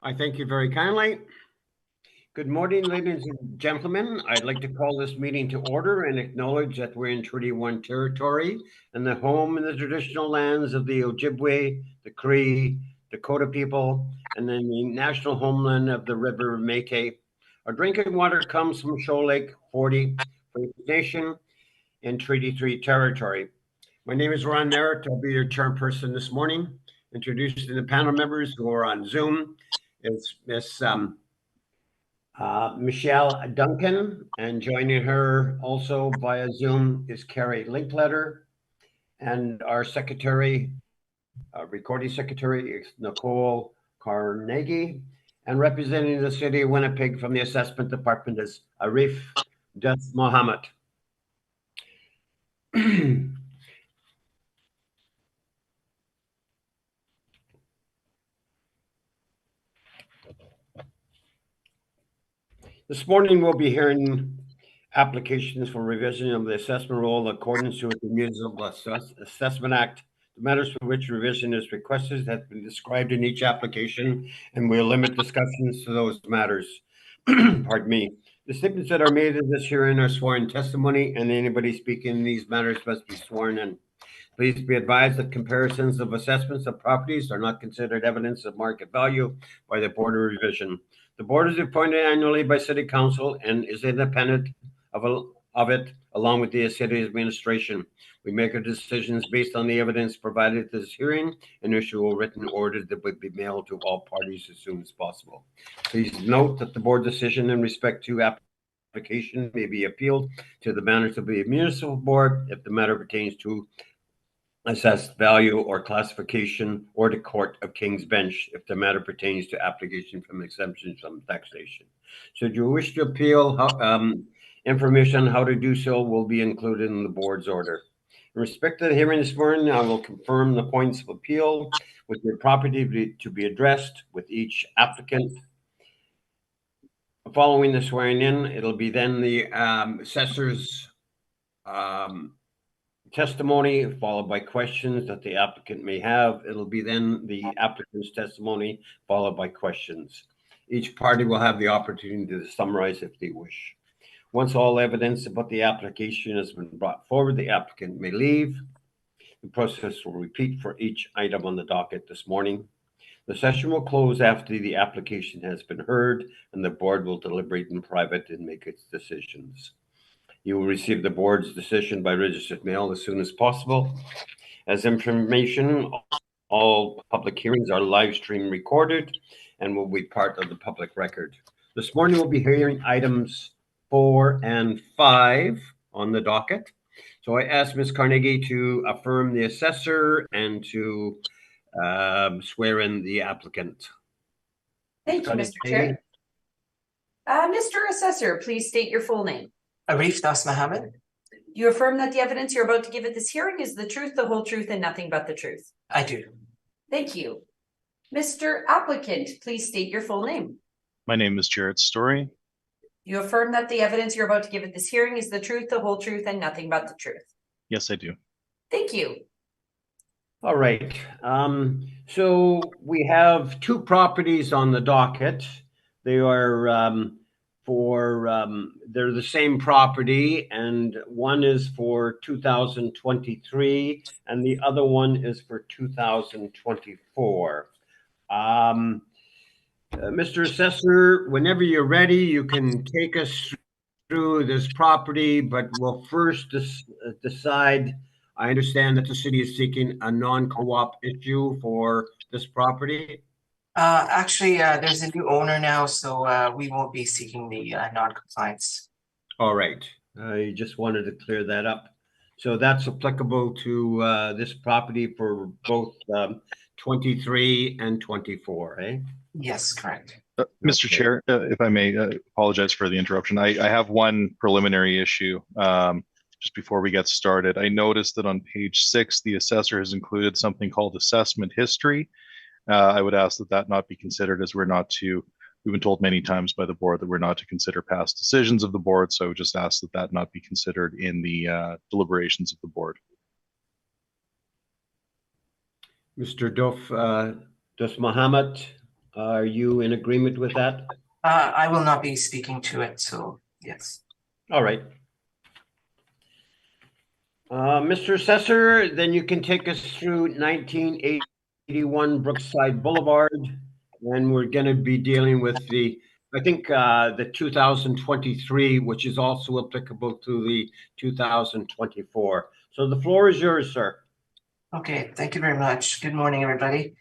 I thank you very kindly. Good morning, ladies and gentlemen. I'd like to call this meeting to order and acknowledge that we're in Treaty 1 territory and the home and the traditional lands of the Ojibwe, the Cree, Dakota people, and then the national homeland of the River Métis. Our drinking water comes from Shoal Lake 40 First Nation in Treaty 3 territory. My name is Ron Merritt. I'll be your chairperson this morning. Introducing the panel members who are on Zoom is Miss Michelle Duncan, and joining her also via Zoom is Carrie Linkletter, and our secretary, recording secretary is Nicole Carnegie, and representing the city of Winnipeg from the assessment department is Arif Das Mohammed. This morning we'll be hearing applications for revision of the assessment roll in accordance with the Municipal Assessment Act. The matters for which revision is requested have been described in each application, and we'll limit discussions to those matters. Pardon me. The statements that are made in this hearing are sworn testimony, and anybody speaking in these matters must be sworn in. Please be advised that comparisons of assessments of properties are not considered evidence of market value by the Board of Revision. The board is appointed annually by City Council and is independent of it, along with the city administration. We make our decisions based on the evidence provided at this hearing and issue a written order that would be mailed to all parties as soon as possible. Please note that the board decision in respect to application may be appealed to the manners of the municipal board if the matter pertains to assessed value or classification, or to Court of King's Bench if the matter pertains to application from exemptions from taxation. Should you wish to appeal, information on how to do so will be included in the board's order. In respect to the hearing this morning, I will confirm the points of appeal with the property to be addressed with each applicant. Following the swearing in, it'll be then the assessor's testimony followed by questions that the applicant may have. It'll be then the applicant's testimony followed by questions. Each party will have the opportunity to summarize if they wish. Once all evidence about the application has been brought forward, the applicant may leave. The process will repeat for each item on the docket this morning. The session will close after the application has been heard, and the board will deliberate in private and make its decisions. You will receive the board's decision by registered mail as soon as possible. As information, all public hearings are live stream recorded and will be part of the public record. This morning we'll be hearing items 4 and 5 on the docket. So I asked Ms. Carnegie to affirm the assessor and to swear in the applicant. Thank you, Mr. Chair. Mr. Assessor, please state your full name. Arif Das Mohammed. You affirm that the evidence you're about to give at this hearing is the truth, the whole truth, and nothing but the truth? I do. Thank you. Mr. Applicant, please state your full name. My name is Jared Story. You affirm that the evidence you're about to give at this hearing is the truth, the whole truth, and nothing but the truth? Yes, I do. Thank you. All right. So we have two properties on the docket. They are they're the same property, and one is for 2023 and the other one is for 2024. Mr. Assessor, whenever you're ready, you can take us through this property, but we'll first decide. I understand that the city is seeking a non-co-op issue for this property. Actually, there's a new owner now, so we won't be seeking the non-compliance. All right. I just wanted to clear that up. So that's applicable to this property for both 23 and 24, eh? Yes, correct. Mr. Chair, if I may apologize for the interruption. I have one preliminary issue just before we get started. I noticed that on page 6, the assessor has included something called assessment history. I would ask that that not be considered, as we've been told many times by the board that we're not to consider past decisions of the board. So I would just ask that that not be considered in the deliberations of the board. Mr. Dos Mohammed, Are you in agreement with that? I will not be speaking to it, so yes. All right. Mr. Assessor, then you can take us through 1981 Brookside Boulevard, and we're going to be dealing with the 2023, which is also applicable to the 2024. So the floor is yours, sir. Okay, thank you very much. Good morning, everybody.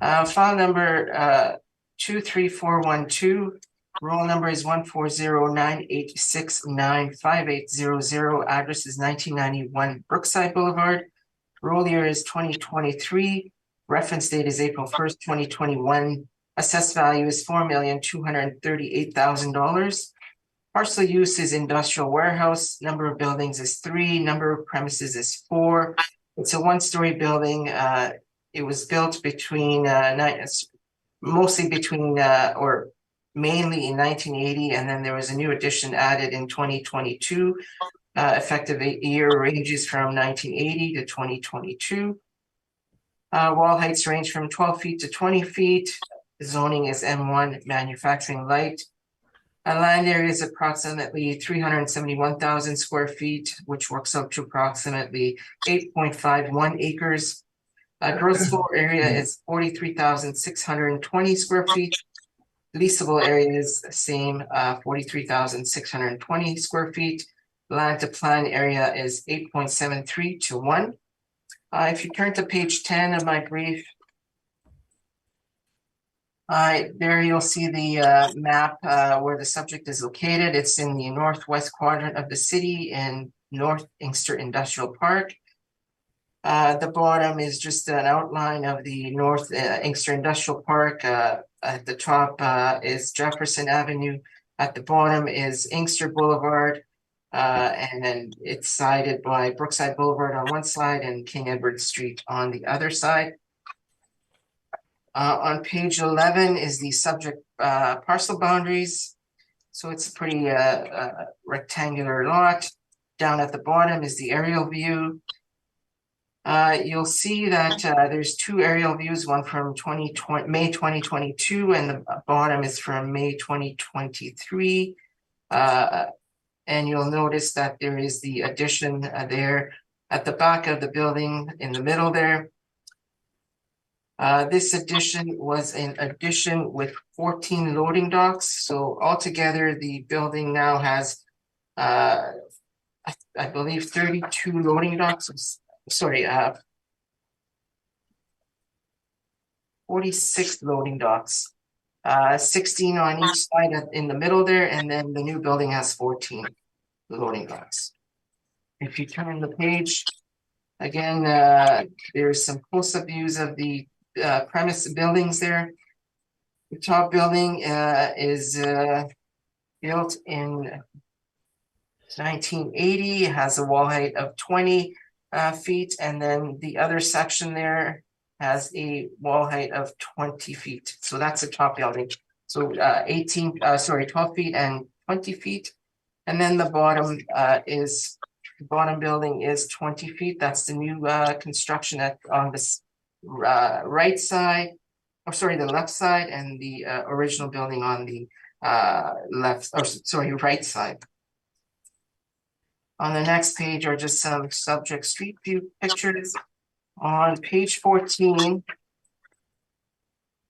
File number 23412. Roll number is 14098695800. Address is 1991 Brookside Boulevard. Roll year is 2023. Reference date is April 1st, 2021. Assessed value is $4,238,000. Parcel use is industrial warehouse. Number of buildings is 3. Number of premises is 4. It's a one-story building. It was built between mainly in 1980, and then there was a new addition added in 2022. Effective year ranges from 1980 to 2022. Wall heights range from 12 feet to 20 feet. Zoning is M1 manufacturing light. Land area is approximately 371,000 square feet, which works out to approximately 8.51 acres. Gross floor area is 43,620 square feet. Leasable area is the same, 43,620 square feet. Land to plan area is 8.73 to 1. If you turn to page 10 of my brief, there you'll see the map where the subject is located. It's in the northwest quadrant of the city in North Inkster Industrial Park. The bottom is just an outline of the North Inkster Industrial Park. At the top is Jefferson Avenue. At the bottom is Inkster Boulevard. And then it's sided by Brookside Boulevard on one side and King Edward Street on the other side. On page 11 is the subject parcel boundaries. So it's a pretty rectangular lot. Down at the bottom is the aerial view. You'll see that there's 2 aerial views, one from May 2022, and the bottom is from May 2023. And you'll notice that there is the addition there at the back of the building in the middle there. This addition was an addition with 14 loading docks. So altogether, the building now has, I believe, 32 loading docks. Sorry, 46 loading docks, 16 on each side in the middle there, and then the new building has 14 loading docks. If you turn the page, again, there's some close-up views of the premise buildings there. The top building is built in 1980. It has a wall height of 20 feet, and then the other section there has a wall height of 20 feet. So that's the top building. So 12 feet and 20 feet. And then the bottom building is 20 feet. That's the new construction on this right side, the left side, and the original building on the right side. On the next page are just some subject street view pictures. On page 14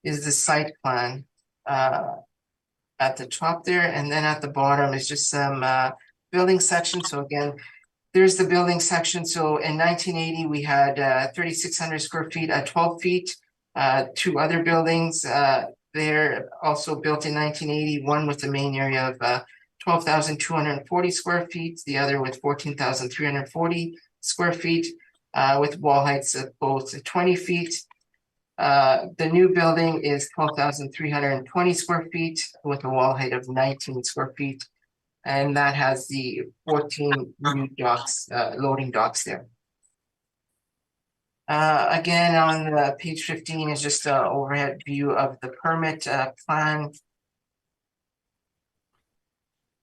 is the site plan at the top there, and then at the bottom is just some building section. So again, there's the building section. So in 1980, we had 3,600 square feet at 12 feet. 2 other buildings they're also built in 1980, one with the main area of 12,240 square feet, the other with 14,340 square feet, with wall heights of both 20 feet. The new building is 12,320 square feet with a wall height of 19 square feet. And that has the 14 new docks, loading docks there. Again, on page 15 is just an overhead view of the permit plan.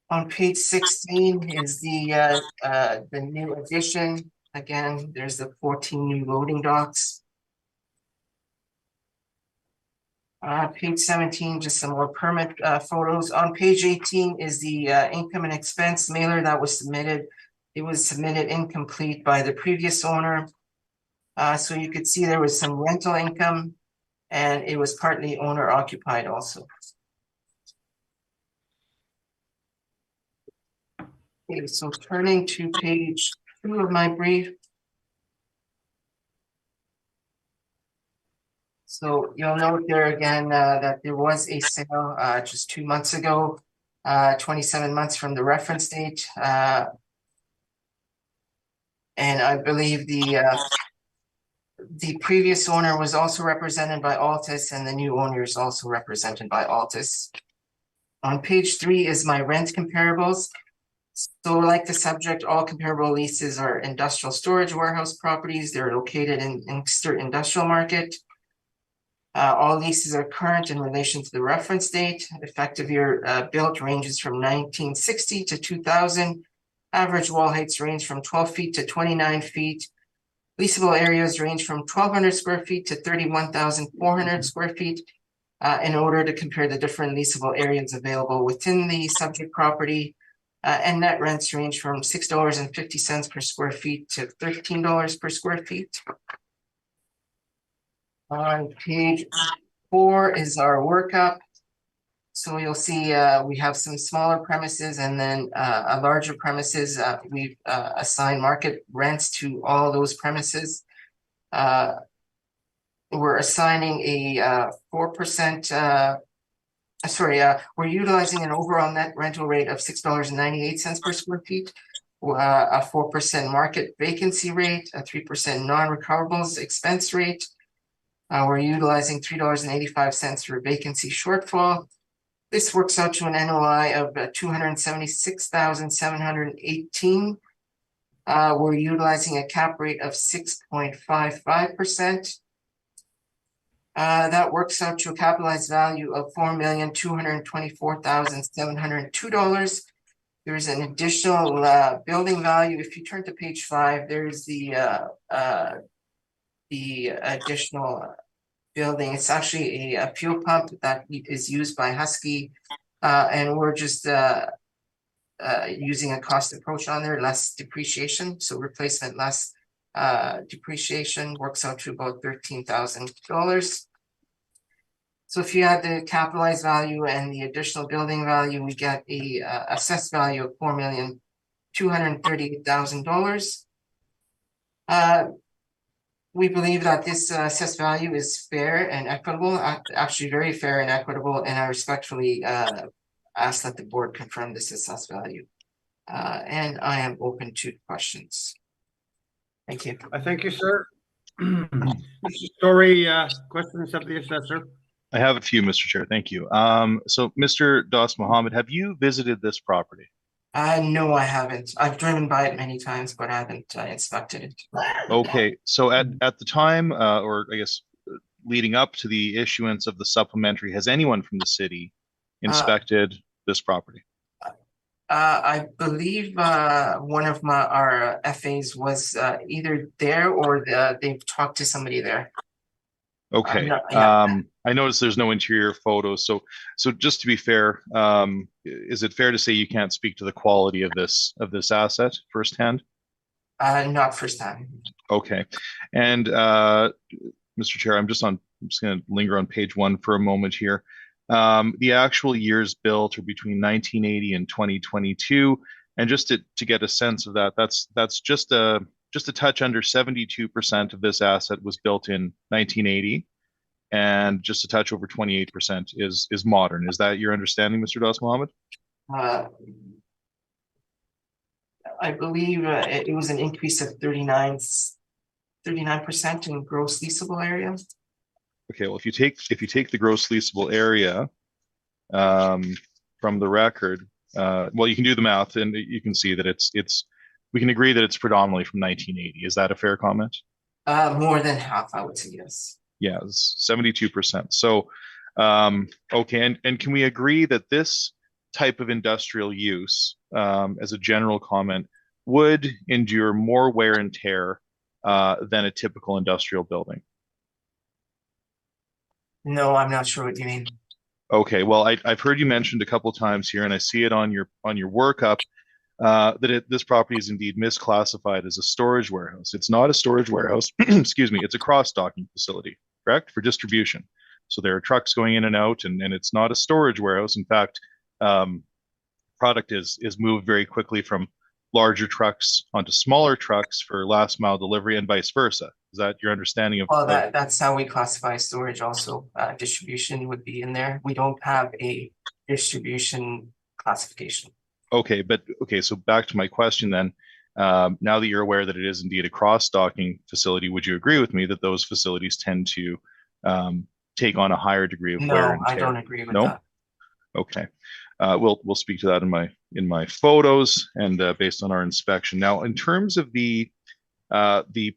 On page 16 is the new addition. Again, there's the 14 new loading docks. Page 17, just some more permit photos. On page 18 is the income and expense mailer that was submitted. It was submitted incomplete by the previous owner. So you could see there was some rental income and it was partly owner occupied also. Okay, so turning to page 2 of my brief. So you'll note there again that there was a sale just 2 months ago, 27 months from the reference date. And I believe the previous owner was also represented by Altus and the new owner is also represented by Altus. On page 3 is my rent comparables. So like the subject, all comparable leases are industrial storage warehouse properties. They're located in Inkster Industrial Market. All leases are current in relation to the reference date. Effective year built ranges from 1960 to 2000. Average wall heights range from 12 feet to 29 feet. Leasable areas range from 1,200 square feet to 31,400 square feet. In order to compare the different leasable areas available within the subject property. And net rents range from $6.50 per square feet to $13 per square feet. On page 4 is our workup. So you'll see we have some smaller premises and then a larger premises. We've assigned market rents to all those premises. We're assigning a 4%. We're utilizing an overall net rental rate of $6.98 per square feet, a 4% market vacancy rate, a 3% non-recoverables expense rate. We're utilizing $3.85 for vacancy shortfall. This works out to an NOI of $276,718. We're utilizing a cap rate of 6.55%. That works out to a capitalized value of $4,224,702. There's an additional building value. If you turn to page 5, there's the additional building. It's actually a fuel pump that is used by Husky, and we're just using a cost approach on there, less depreciation. So replacement less depreciation works out to about $13,000. So if you add the capitalized value and the additional building value, we get a assessed value of $4,238,000. We believe that this assessed value is fair and equitable, actually very fair and equitable, and I respectfully ask that the board confirm this assessed value. And I am open to questions. Thank you. Thank you, sir. Mr. Story, questions of the assessor? I have a few, Mr. Chair. Thank you. So, Mr. Das Mohammed, have you visited this property? No, I haven't. I've driven by it many times, but I haven't inspected it. Okay, so at the time, or I guess leading up to the issuance of the supplementary, has anyone from the city inspected this property? I believe one of our FAs was either there or they've talked to somebody there. Okay. I noticed there's no interior photos. So just to be fair, is it fair to say you can't speak to the quality of this asset firsthand? Not firsthand. Okay. And Mr. Chair, I'm just going to linger on page 1 for a moment here. The actual years built are between 1980 and 2022, and just to get a sense of that, that's just a touch under 72% of this asset was built in 1980, and just a touch over 28% is modern. Is that your understanding, Mr. Das Mohammed? I believe it was an increase of 39% in gross leasable area. Okay, well, if you take the gross leasable area from the record, well, you can do the math and you can see that we can agree that it's predominantly from 1980. Is that a fair comment? More than half, I would say, yes. Yeah, it's 72%. So, okay, and can we agree that this type of industrial use, as a general comment, would endure more wear and tear than a typical industrial building? No, I'm not sure what you mean. Okay, well, I've heard you mentioned a couple times here, and I see it on your workup, that this property is indeed misclassified as a storage warehouse. It's not a storage warehouse, excuse me, it's a cross-docking facility, correct, for distribution. So there are trucks going in and out, and it's not a storage warehouse. In fact, product is moved very quickly from larger trucks onto smaller trucks for last mile delivery and vice versa. Is that your understanding of? Well, that's how we classify storage also. Distribution would be in there. We don't have a distribution classification. Okay, so back to my question then. Now that you're aware that it is indeed a cross-docking facility, would you agree with me that those facilities tend to take on a higher degree of wear and No, tear? I don't agree with No? that. Okay. We'll speak to that in my photos and based on our inspection. Now, in terms of the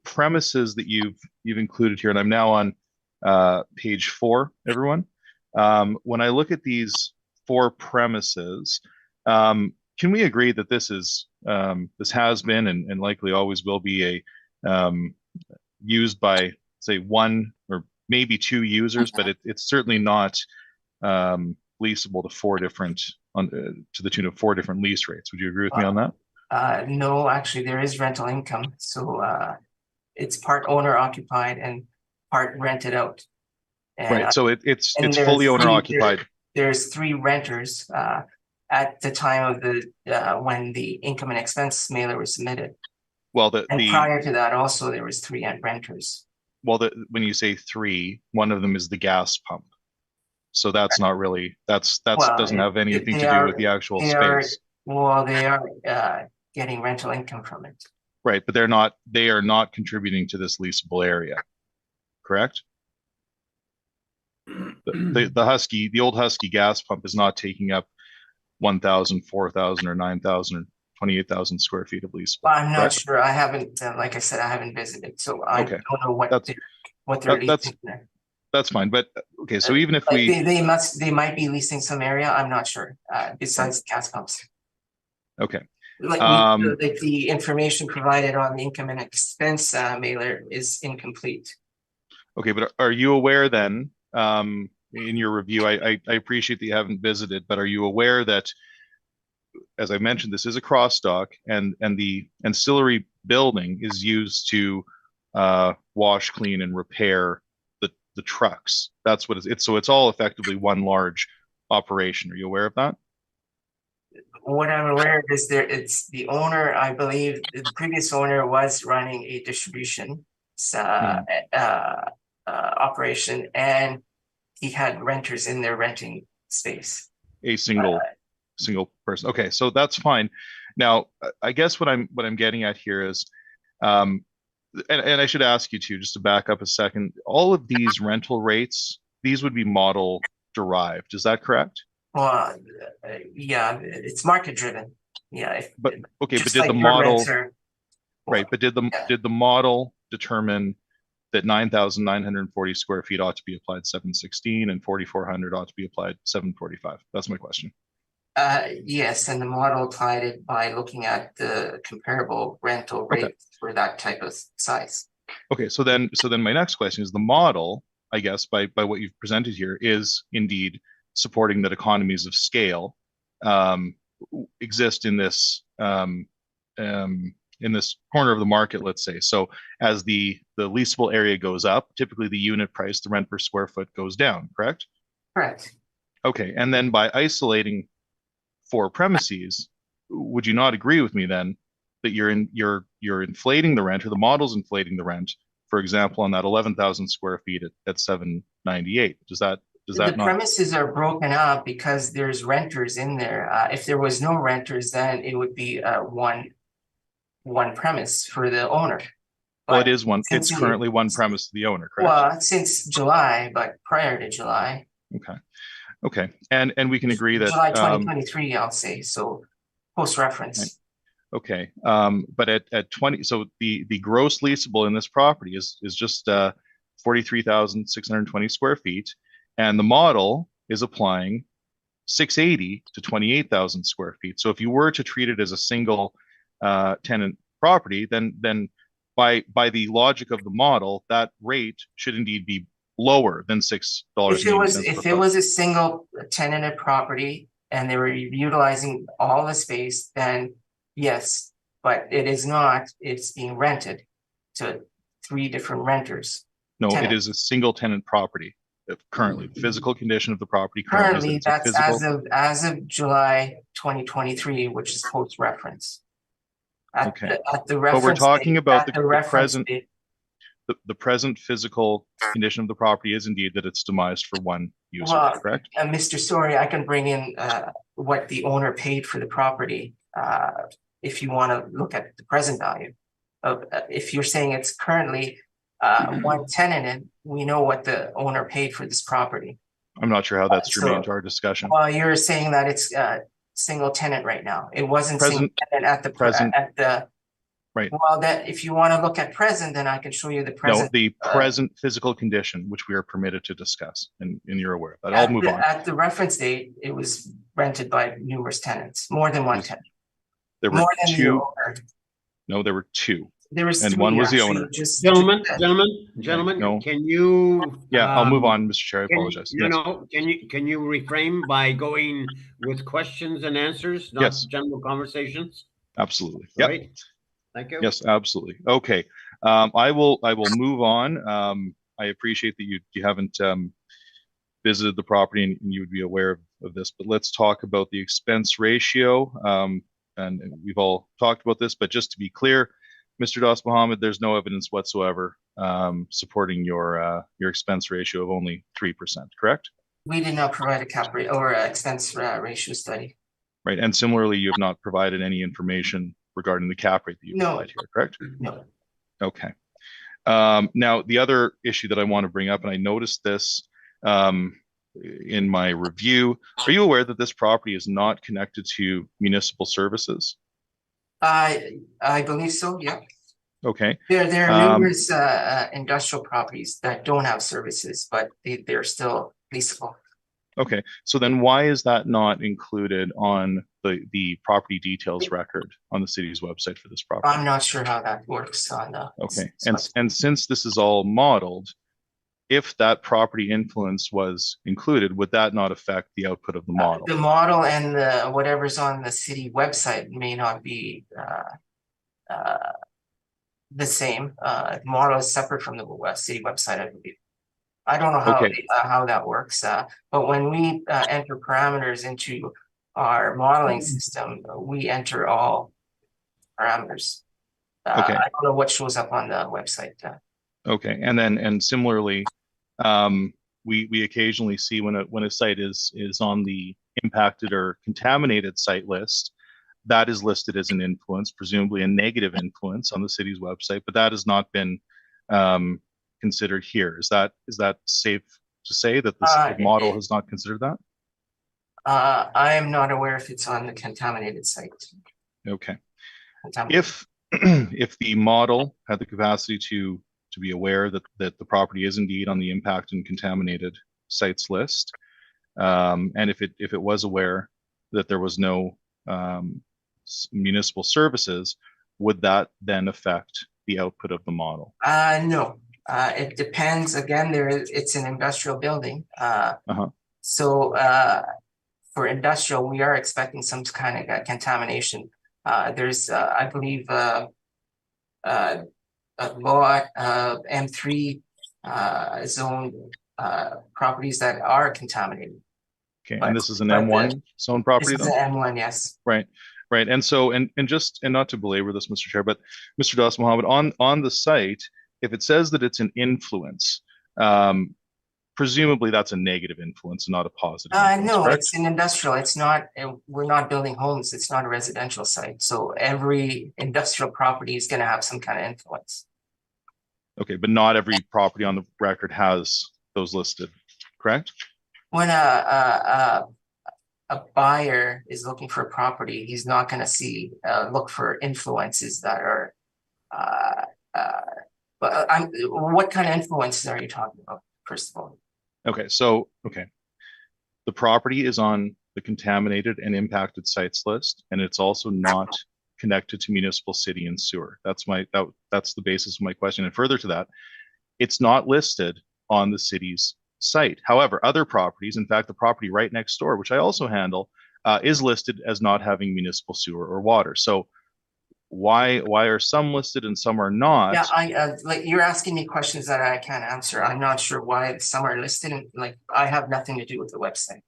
premises that you've included here, and I'm now on page 4, everyone. When I look at these 4 premises, can we agree that this has been and likely always will be a used by, say, 1 or maybe 2 users, but it's certainly not leasable to 4 different to the tune of 4 different lease rates. Would you agree with me on that? No, actually, there is rental income. So it's part owner occupied and part rented out. And, right. So it's and fully owner occupied. There's 3 renters at the time of the when the income and expense mailer was submitted. Well, prior to that, also there was 3 renters. Well, when you say 3, one of them is the gas pump. So that's not really doesn't have anything to do with the actual space. They are getting rental income from it. Right, but they are not contributing to this leasable area, correct? The old Husky gas pump is not taking up 1,000, 4,000, or 9,000 or 28,000 square feet of leasable. I'm not sure. I haven't, like I said, I haven't visited, so I don't know what they're leasing there. That's fine, but okay. So even if they might be leasing some area. I'm not sure. Besides gas pumps. Okay. Like the information provided on the income and expense mailer is incomplete. Okay, but are you aware then, in your review, I appreciate that you haven't visited, but are you aware that, as I mentioned, this is a cross dock, and the ancillary building is used to wash, clean, and repair the trucks. That's what it's. So it's all effectively one large operation. Are you aware of that? What I'm aware of is it's the owner, I believe the previous owner was running a distribution operation, and he had renters in there renting space. A single person. Okay, so that's fine. Now, I guess what I'm getting at here is, and I should ask you just to back up a second. All of these rental rates, these would be model derived. Is that correct? Well, yeah, it's market driven. Yeah. But did like the model right? But did the model determine that 9,940 square feet ought to be applied 716 and 4,400 ought to be applied 745? That's my question. Yes, and the model applied it by looking at the comparable rental rates for that type of size. Okay, so then my next question is, the model, I guess, by what you've presented here, is indeed supporting that economies of scale exist in this corner of the market, let's say. So as the leasable area goes up, typically the unit price, the rent per square foot, goes down, correct? Correct. Okay, and then by isolating 4 premises, would you not agree with me then that you're inflating the rent, or the model's inflating the rent, for example, on that 11,000 square feet at 798? The premises are broken up because there's renters in there. If there was no renters, then it would be one premise for the owner. Well, it is one. It's currently one premise to the owner, correct? Well, since July, but prior to July. Okay, and we can agree that July 2023, I'll say, so post reference. Okay, but at 20, so the gross leasable in this property is just 43,620 square feet, and the model is applying 680 to 28,000 square feet. So if you were to treat it as a single tenant property, then by the logic of the model, that rate should indeed be lower than $6.80 per If foot. it was a single tenanted property and they were utilizing all the space, then yes, but it is not, it's being rented to 3 different renters. No, it tenant. is a single tenant property. Currently, the physical condition of the property currently is Currently, that it's a that's physical. as of July 2023, which is post reference. Okay. At the But reference. we're talking date- about at the reference present, date. the present physical condition of the property is indeed that it's demised for one user, Well, correct? Mr. Story, I can bring in what the owner paid for the property, if you want to look at the present value. Of if you're saying it's currently one tenant, we know what the owner paid for this property. I'm not sure how that's germane so- to our discussion. Well, you're saying that it's single tenant right now. It wasn't single Present- tenant at the. Right. Well, that if you want to look at present, then I can show you the No, present. the present physical condition, which we are permitted to discuss, and you're aware of that. I'll move on. At the reference date, it was rented by numerous tenants, more than one Yes. tenant. There were More than the 2. owner. No, there were 2. There was And 3 one was the actually, owner. Gentlemen, No. can you? Yeah, I'll move on, Mr. Chair. I Can you- apologize. No, Yes. no, can you reframe by going with questions and answers, not Yes. general conversations? Absolutely. Yep. Right? Thank you. Yes, absolutely. Okay. I will move on. I appreciate that you haven't visited the property and you would be aware of this, but let's talk about the expense ratio. And we've all talked about this, but just to be clear, Mr. Das Mohammed, there's no evidence whatsoever supporting your expense ratio of only 3%, correct? We did not provide a cap rate or expense ratio study. Right. And similarly, you have not provided any information regarding the cap rate that you No. applied here, correct? No. Okay. Now, the other issue that I want to bring up, and I noticed this in my review, are you aware that this property is not connected to municipal services? I believe so, yeah. Okay. There are numerous industrial properties that don't have services, but they're still leasable. Okay. So then why is that not included on the property details record on the city's website for this property? I'm not sure how that works on the. Okay. And since this is all modeled, if that property influence was included, would that not affect the output of the model? The model and the whatever's on the city website may not be the same. The model is separate from the city website, I believe. I don't know how Okay. How that works, but when we enter parameters into our modeling system, we enter all parameters. Okay. I don't know what shows up on the website. Okay, and similarly, we occasionally see when a site is on the impacted or contaminated site list, that is listed as an influence, presumably a negative influence on the city's website, but that has not been considered here. Is that safe to say that the model has not considered that? I am not aware if it's on the contaminated site. Okay. If the model had the capacity to be aware that the property is indeed on the impact and contaminated sites list, and if it was aware that there was no municipal services, would that then affect the output of the model? No. It depends. Again, it's an industrial building. So for industrial, we are expecting some kind of contamination. There's, I believe, a law M3 zone properties that are contaminated. Okay, and this is an M1 zone property, This is though? an M1, yes. Right. And so, and not to belabor this, Mr. Chair, but Mr. Das Mohammed, on the site, if it says that it's an influence, presumably that's a negative influence, not a positive influence, No, correct? it's an industrial. It's not, we're not building homes. It's not a residential site. So every industrial property is going to have some kind of influence. Okay, but not every property on the record has those listed, correct? When a buyer is looking for a property, he's not going to look for influences that are, but what kind of influences are you talking about, first of all? Okay, so, the property is on the contaminated and impacted sites list, and it's also not connected to municipal, city, and sewer. That's the basis of my question. And further to that, it's not listed on the city's site. However, other properties, in fact, the property right next door, which I also handle, is listed as not having municipal sewer or water. So why are some listed and some are not? Yeah, I like you're asking me questions that I can't answer. I'm not sure why some are listed, and like I have nothing to do with the website.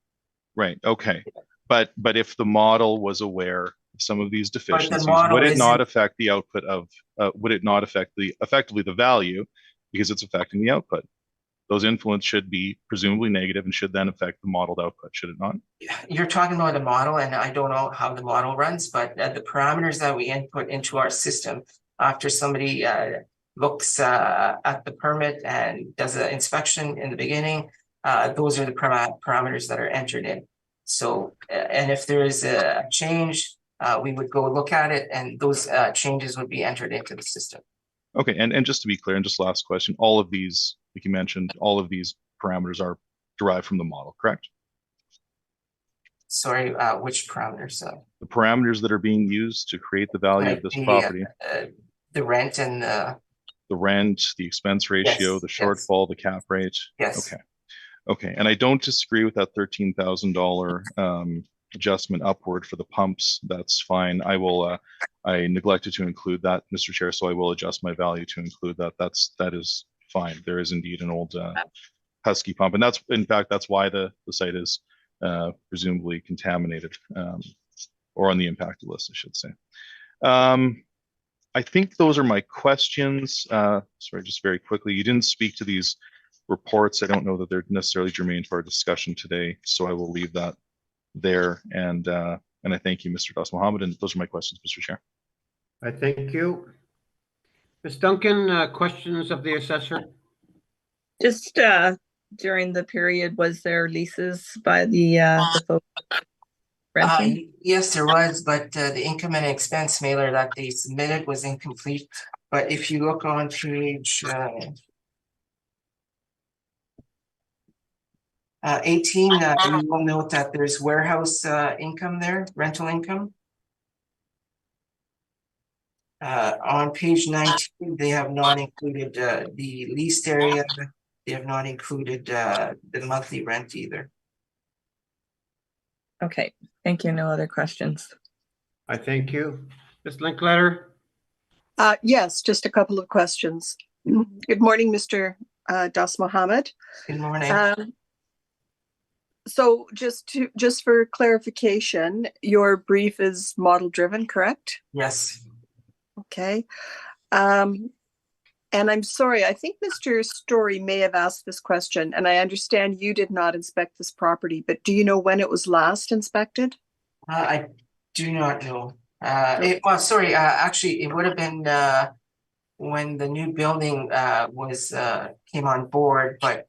Right. Okay. But if the model was aware of some of these deficiencies, model would it not isn't- affect the output of? Would it not affect effectively the value because it's affecting the output? Those influence should be presumably negative and should then affect the modeled output, should it not? You're talking about the model, and I don't know how the model runs, but the parameters that we input into our system after somebody looks at the permit and does an inspection in the beginning, those are the parameters that are entered in. So, and if there is a change, we would go look at it, and those changes would be entered into the system. Okay, and just to be clear, and just last question, all of these, like you mentioned, all of these parameters are derived from the model, correct? Sorry, which parameters? The parameters that are being used to create the value Like of this property, the rent and the rent, the expense ratio, Yes, the shortfall, the cap rate. yes. Okay, and I don't disagree with that $13,000 adjustment upward for the pumps. That's fine. I neglected to include that, Mr. Chair, so I will adjust my value to include that. That is fine. There is indeed an old Husky pump, and that's in fact that's why the site is presumably contaminated, or on the impacted list, I should say. I think those are my questions. Sorry, just very quickly, you didn't speak to these reports. I don't know that they're necessarily germane to our discussion today, so I will leave that there. And I thank you, Mr. Das Mohammed, and those are my questions, Mr. Chair. I thank you. Ms. Duncan, questions of the assessor? Just during the period, was there leases by the folks renting? Yes, there was, but the income and expense mailer that they submitted was incomplete. But if you look on page 18, you will note that there's warehouse income there, rental income. On page 19, they have not included the leased area. They have not included the monthly rent either. Okay, thank you. No other questions. I thank you. Ms. Linkletter? Yes, just a couple of questions. Good morning, Mr. Das Mohammed. Good morning. So just for clarification, your brief is model driven, correct? Yes. Okay. And I'm sorry, I think Mr. Story may have asked this question, and I understand you did not inspect this property, but do you know when it was last inspected? I do not know. Sorry, actually, it would have been when the new building came on board, but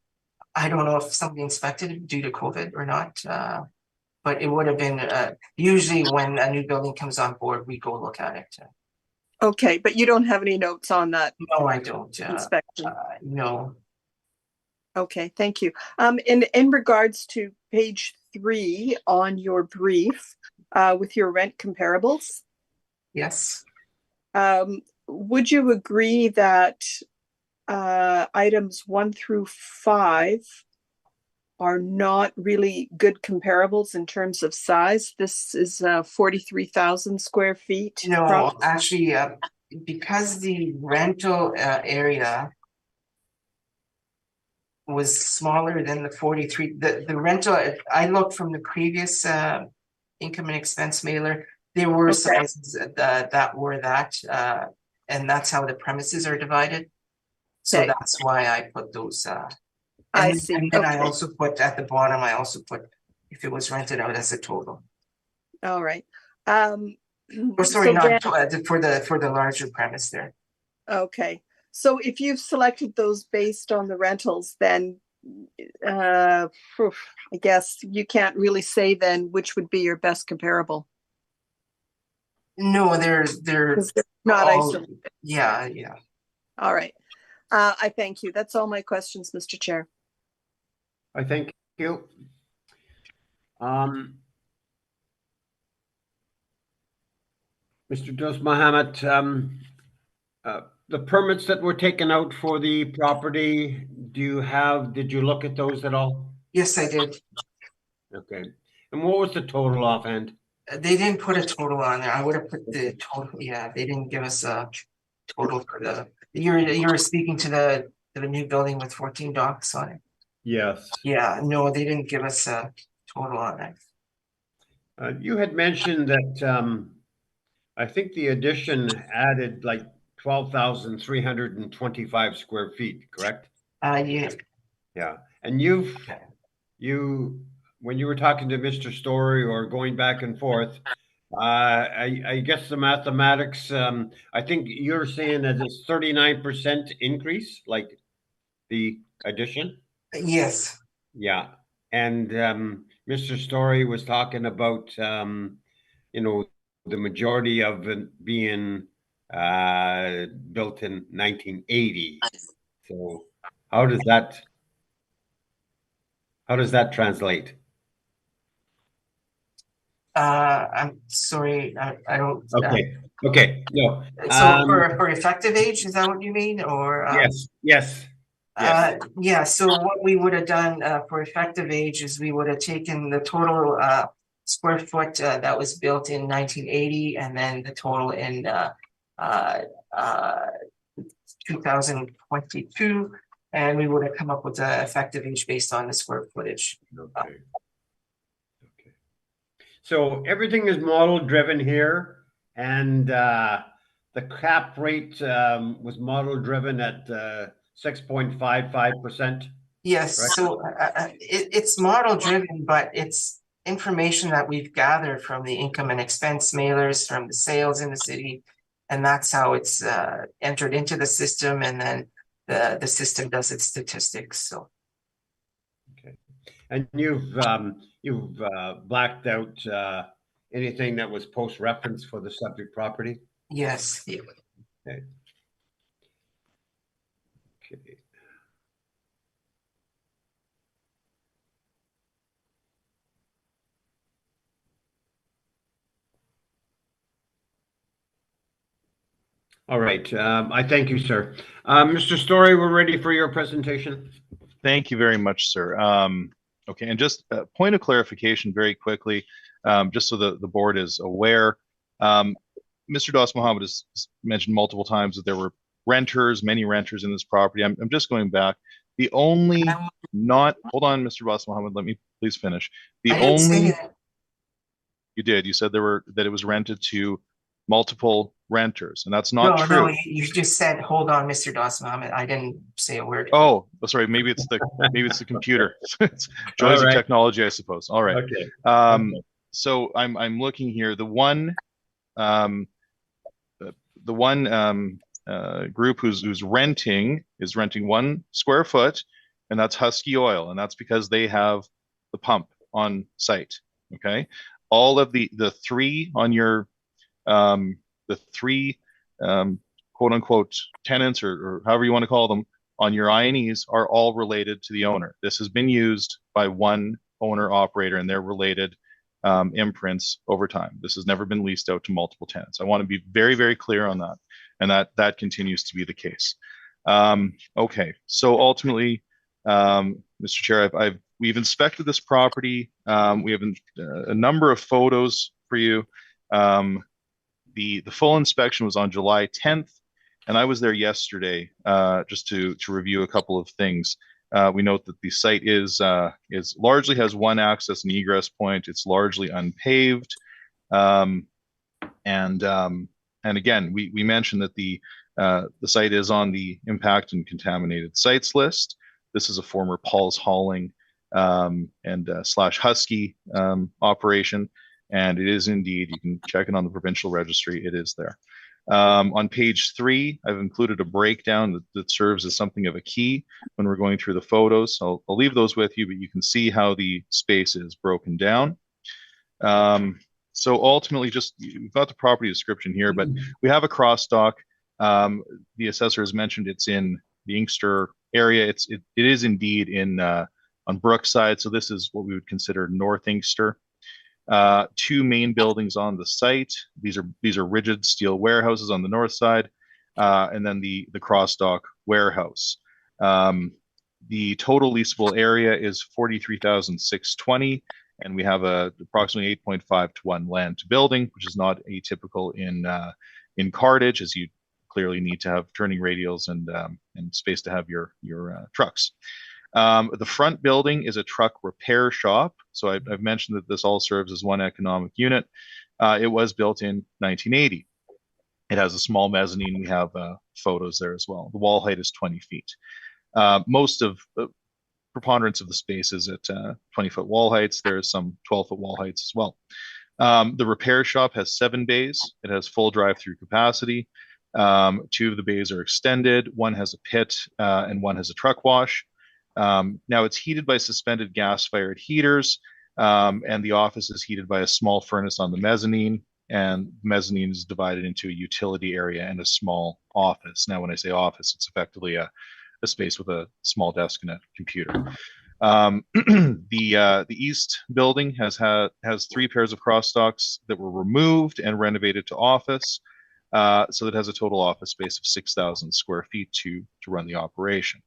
I don't know if somebody inspected it due to COVID or not. But it would have been usually when a new building comes on board, we go look at it. Okay, but you don't have any notes on that No, I don't. inspection? No. Okay, thank you. In regards to page 3 on your brief, with your rent comparables, Yes. would you agree that items 1 through 5 are not really good comparables in terms of size? This is 43,000 square feet. No, actually, because the rental area was smaller than the 43, the rental, I looked from the previous income and expense mailer, there were sizes that were that, and that's how the premises are divided. So that's why I put those. I see. And then I also put at the bottom, I also put if it was rented out as a total. All right. Or sorry, not for the larger premise there. Okay. So if you've selected those based on the rentals, then I guess you can't really say then which would be your best comparable. No, they're not all, isolated. Yeah. All right. I thank you. That's all my questions, Mr. Chair. I thank you. Mr. Das Mohammed, the permits that were taken out for the property, did you look at those at all? Yes, I did. Okay. And what was the total offhand? They didn't put a total on there. I would have put the total, yeah, they didn't give us a total for you were speaking to the new building with 14 docks on it. Yes. Yeah, no, they didn't give us a total on it. You had mentioned that I think the addition added like 12,325 square feet, correct? Yeah, Yeah. And when you were talking to Mr. Story or going back and forth, I guess the mathematics, I think you're saying that it's 39% increase, like the addition? yes, Yeah. And Mr. Story was talking about, you know, the majority of it being built in 1980. So how does that translate? I'm sorry, I don't. Okay. Okay. No. So for effective age, is that what you mean, or? Yes. Yes. Yes. Yeah, so what we would have done for effective age is we would have taken the total square foot that was built in 1980 and then the total in 2022, and we would have come up with the effective age based on the square footage. Okay. Okay. So everything is model driven here, and the cap rate was model driven at 6.55%. Yes, Correct. so it's model driven, but it's information that we've gathered from the income and expense mailers, from the sales in the city, and that's how it's entered into the system, and then the system does its statistics. So Okay. And you've blacked out anything that was post reference for the subject property? yes, Okay. Okay. All right. I thank you, sir. Mr. Story, we're ready for your presentation. Thank you very much, sir. Okay, and just a point of clarification very quickly, just so the board is aware. Mr. Das Mohammed has mentioned multiple times that there were many renters in this property. I'm just going back. The only hold on, Mr. Das Mohammed, let me please finish. I didn't say that. You did. You said that it was rented to multiple renters, and that's not true. No, you just said, hold on, Mr. Das Mohammed. I didn't say a word. Oh, sorry. Maybe it's the computer. It's joys of technology, I suppose. All right. Okay. So I'm looking here. The one group who's renting is renting 1 square foot, and that's Husky Oil, and that's because they have the pump on site. Okay. All of the three on your the three quote unquote tenants or however you want to call them on your INEs are all related to the owner. This has been used by one owner operator and their related imprints over time. This has never been leased out to multiple tenants. I want to be very, very clear on that, and that continues to be the case. Okay, so ultimately, Mr. Chair, we've inspected this property. We have a number of photos for you. The full inspection was on July 10th, and I was there yesterday just to review a couple of things. We note that the site is largely has one access and egress point. It's largely unpaved, and again, we mentioned that the site is on the impact and contaminated sites list. This is a former Paul's Hauling and / Husky operation. And it is indeed, you can check it on the provincial registry, it is there. On page 3, I've included a breakdown that serves as something of a key when we're going through the photos. I'll leave those with you, but you can see how the space is broken down. So ultimately, we've got the property description here, but we have a cross dock. The assessor has mentioned it's in the Inkster area. It is indeed on Brookside, so this is what we would consider North Inkster. 2 main buildings on the site. These are rigid steel warehouses on the north side, and then the cross dock warehouse. The total leasable area is 43,620, and we have approximately 8.5 to 1 land to building, which is not atypical in cartage, as you clearly need to have turning radials and space to have your trucks. The front building is a truck repair shop. So I've mentioned that this all serves as one economic unit. It was built in 1980. It has a small mezzanine. We have photos there as well. The wall height is 20 feet. Most of the preponderance of the space is at 20-foot wall heights. There's some 12-foot wall heights as well. The repair shop has 7 bays. It has full drive-through capacity. 2 of the bays are extended. 1 has a pit and 1 has a truck wash. Now it's heated by suspended gas-fired heaters, and the office is heated by a small furnace on the mezzanine, and the mezzanine is divided into a utility area and a small office. Now, when I say office, it's effectively a space with a small desk and a computer. The east building has 3 pairs of crosstalks that were removed and renovated to office. So it has a total office space of 6,000 square feet to run the operation.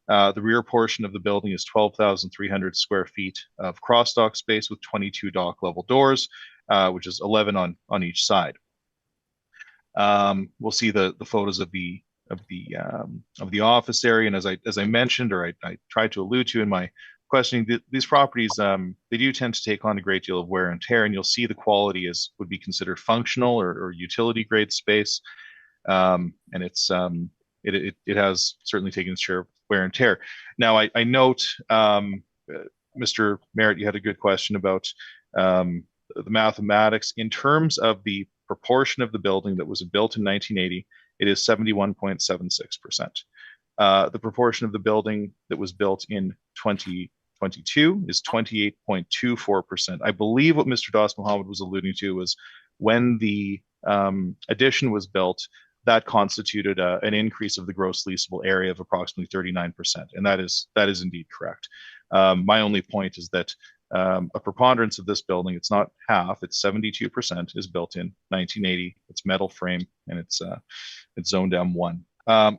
The rear portion of the building is 12,300 square feet of crossdock space with 22 dock level doors, which is 11 on each side. We'll see the photos of the office area, and as I mentioned, or I tried to allude to in my questioning, these properties they do tend to take on a great deal of wear and tear, and you'll see the quality would be considered functional or utility grade space, and it has certainly taken its share of wear and tear. Now, I note, Mr. Merritt, you had a good question about the mathematics. In terms of the proportion of the building that was built in 1980, it is 71.76%. The proportion of the building that was built in 2022 is 28.24%. I believe what Mr. Das Mohammed was alluding to was when the addition was built, that constituted an increase of the gross leasable area of approximately 39%, and that is indeed correct. My only point is that a preponderance of this building, it's not half, it's 72%, is built in 1980. It's metal frame, and it's zoned M1.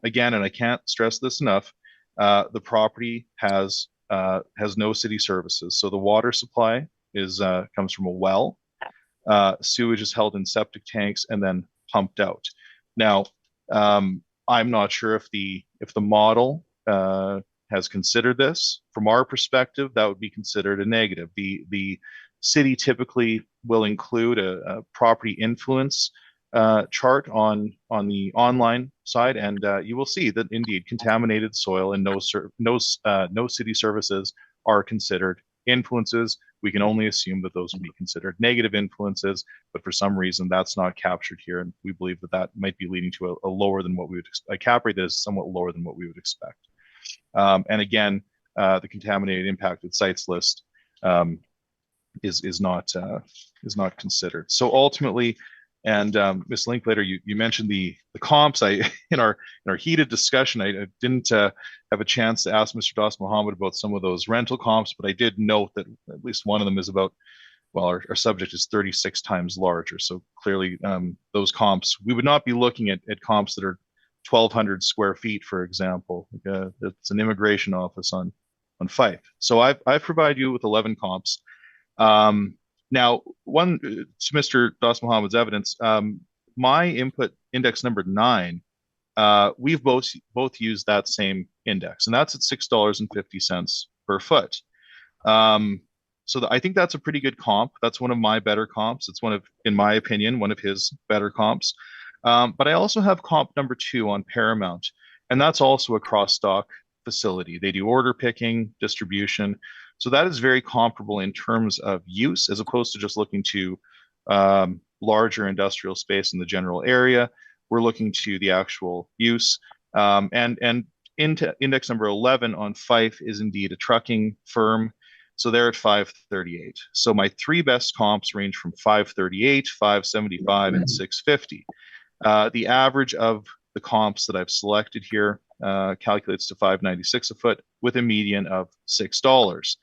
Again, and I can't stress this enough, the property has no city services. So the water supply comes from a well. Sewage is held in septic tanks and then pumped out. Now, I'm not sure if the model has considered this. From our perspective, that would be considered a negative. The city typically will include a property influence chart on the online side, and you will see that indeed contaminated soil and no city services are considered influences. We can only assume that those would be considered negative influences, but for some reason that's not captured here, and we believe that might be leading to a lower than what we would a cap rate that is somewhat lower than what we would expect. And again, the contaminated impacted sites list is not considered. So ultimately, and Ms. Linklater, you mentioned the comps. In our heated discussion, I didn't have a chance to ask Mr. Das Mohammed about some of those rental comps, but I did note that at least one of them is about, well, our subject is 36 times larger. So clearly, those comps, we would not be looking at comps that are 1,200 square feet, for example. It's an immigration office on Fife. So I've provided you with 11 comps. Now, to Mr. Das Mohammed's evidence, my input index number 9, we've both used that same index, and that's at $6.50 per foot. So I think that's a pretty good comp. That's one of my better comps. It's in my opinion, one of his better comps. But I also have comp number 2 on Paramount, and that's also a cross-dock facility. They do order picking, distribution. So that is very comparable in terms of use, as opposed to just looking to larger industrial space in the general area. We're looking to the actual use. And into index number 11 on Fife is indeed a trucking firm. So they're at 538. So my 3 best comps range from 538, 575, and 650. The average of the comps that I've selected here calculates to $596 a foot with a median of $6.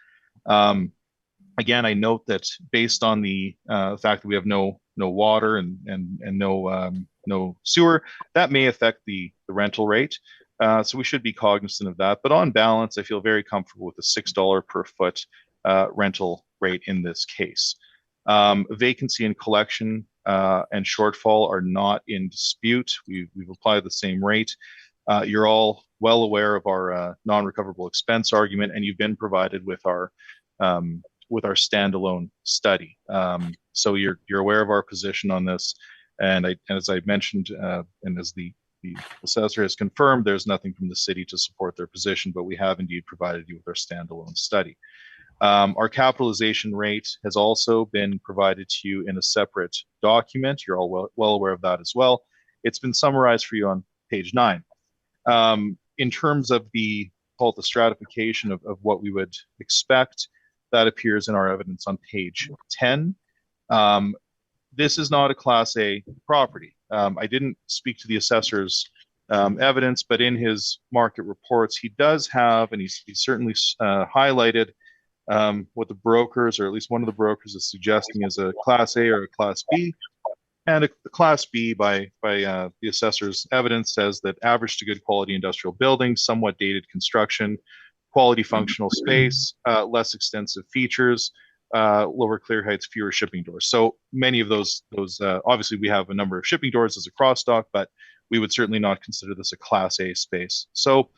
Again, I note that based on the fact that we have no water and no sewer, that may affect the rental rate. So we should be cognizant of that. But on balance, I feel very comfortable with the $6 per foot rental rate in this case. Vacancy and collection and shortfall are not in dispute. We've applied the same rate. You're all well aware of our non-recoverable expense argument, and you've been provided with our standalone study. So you're aware of our position on this. And as I mentioned, and as the assessor has confirmed, there's nothing from the city to support their position, but we have indeed provided you with our standalone study. Our capitalization rate has also been provided to you in a separate document. You're all well aware of that as well. It's been summarized for you on page 9. In terms of the stratification of what we would expect, that appears in our evidence on page 10. This is not a Class A property. I didn't speak to the assessor's evidence, but in his market reports, he does have, and he's certainly highlighted what the brokers, or at least one of the brokers, is suggesting is a Class A or a Class B. And a Class B, by the assessor's evidence, says that average to good quality industrial building, somewhat dated construction, quality functional space, less extensive features, lower clear heights, fewer shipping doors. So many of those obviously we have a number of shipping doors as a cross dock, but we would certainly not consider this a Class A space. So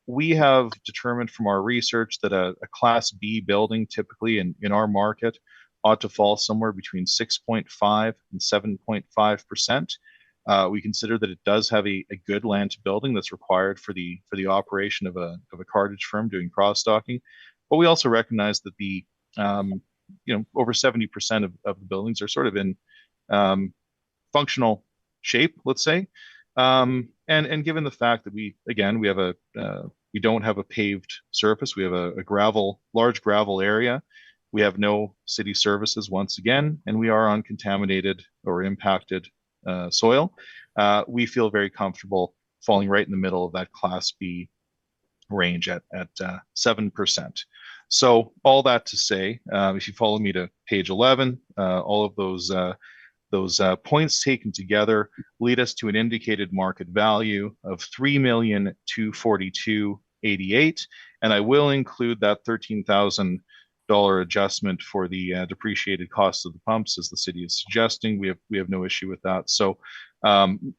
we have determined from our research that a Class B building typically in our market ought to fall somewhere between 6.5 and 7.5%. We consider that it does have a good land to building that's required for the operation of a cartage firm doing cross docking. But we also recognize that the over 70% of the buildings are sort of in functional shape, let's say. And given the fact that we don't have a paved surface, we have a large gravel area. We have no city services once again, and we are on contaminated or impacted soil. We feel very comfortable falling right in the middle of that Class B range at 7%. So all that to say, if you follow me to page 11, all of those points taken together lead us to an indicated market value of $3,242,088, and I will include that $13,000 adjustment for the depreciated cost of the pumps, as the city is suggesting. We have no issue with that. So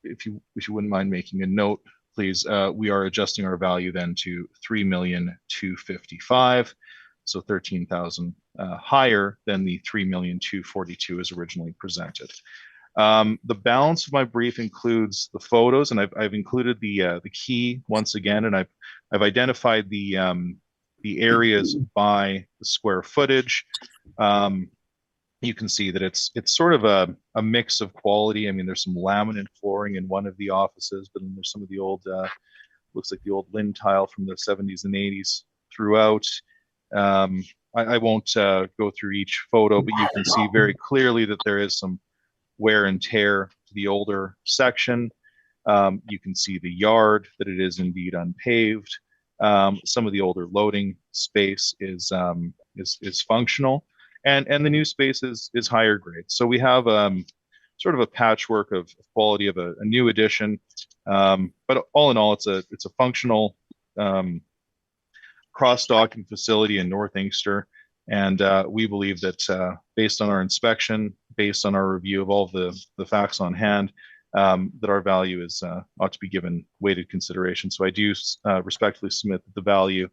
if you wouldn't mind making a note, please, we are adjusting our value then to $3,255,000, so $13,000 higher than the $3,242,000 as originally presented. The balance of my brief includes the photos, and I've included the key once again, and I've identified the areas by the square footage. You can see that it's sort of a mix of quality. I mean, there's some laminate flooring in one of the offices, but then there's some of the old, looks like the old lin tile from the 70s and 80s throughout. I won't go through each photo, but you can see very clearly that there is some wear and tear to the older section. You can see the yard, that it is indeed unpaved. Some of the older loading space is functional, and the new space is higher grade. So we have sort of a patchwork of quality of a new addition, but all in all, it's a functional cross-docking facility in North Inkster, and we believe that based on our inspection, based on our review of all the facts on hand, that our value ought to be given weighted consideration. So I do respectfully submit that the value